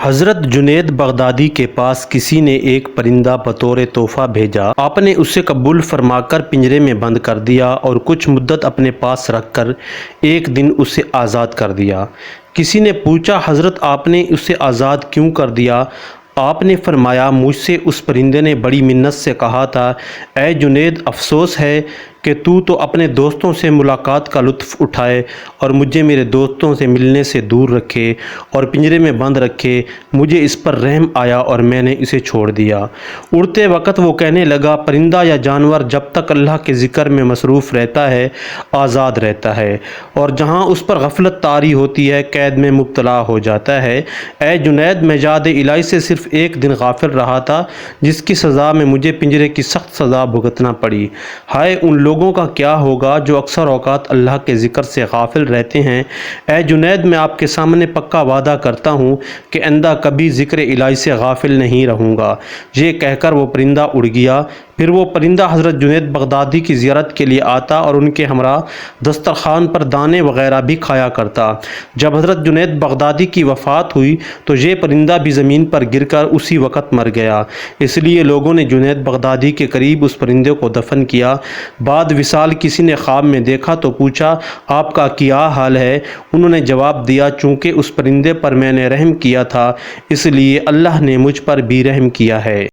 حضرت جنید بغدادی کے پاس کسی نے ایک پرندہ بطور تحفہ بھیجا۔ آپ نے اسے قبول فرما کر پنجرے میں بند کر دیا اور کچھ مدت اپنے پاس رکھ کر ایک دن اسے آزاد کر دیا۔ کسی نے پوچھا، حضرت آپ نے اسے آزاد کیوں کر دیا؟ آپ نے فرمایا، مجھ سے اس پرندے نے بڑی منت سے کہا تھا، اے جنید، افسوس ہے کہ تو اپنے دوستوں سے ملاقات کا لطف اٹھائے اور مجھے میرے دوستوں سے ملنے سے دور رکھے اور پنجرے میں بند رکھے۔ مجھے اس پر رحم آیا اور میں نے اسے چھوڑ دیا۔ اڑتے وقت وہ کہنے لگا، پرندہ یا جانور جب تک اللہ کے ذکر میں مصروف رہتا ہے آزاد رہتا ہے، اور جہاں اس پر غفلت طاری ہوتی ہے قید میں مبتلا ہو جاتا ہے۔ اے جنید، میں یاد الہی سے صرف ایک دن غافل رہا تھا، جس کی سزا میں مجھے پنجرے کی سخت سزا بھگتنا پڑی۔ ہائے ان لوگوں کا کیا ہوگا جو اکثر اوقات اللہ کے ذکر سے غافل رہتے ہیں۔ اے جنید، میں آپ کے سامنے پکا وعدہ کرتا ہوں کہ آئندہ کبھی ذکر الہی سے غافل نہیں رہوں گا۔ یہ کہہ کر وہ پرندہ اڑ گیا۔ پھر وہ پرندہ حضرت جنید بغدادی کی زیارت کے لیے آتا اور ان کے ہمراہ دسترخوان پر دانے وغیرہ بھی کھایا کرتا۔ جب حضرت جنید بغدادی کی وفات ہوئی تو یہ پرندہ بھی زمین پر گر کر اسی وقت مر گیا۔ اس لیے لوگوں نے جنید بغدادی کے قریب اس پرندے کو دفن کیا۔ بعد وصال کسی نے خواب میں دیکھا تو پوچھا، آپ کا کیا حال ہے؟ انہوں نے جواب دیا، چونکہ اس پرندے پر میں نے رحم کیا تھا، اس لیے اللہ نے مجھ پر بھی رحم کیا ہے۔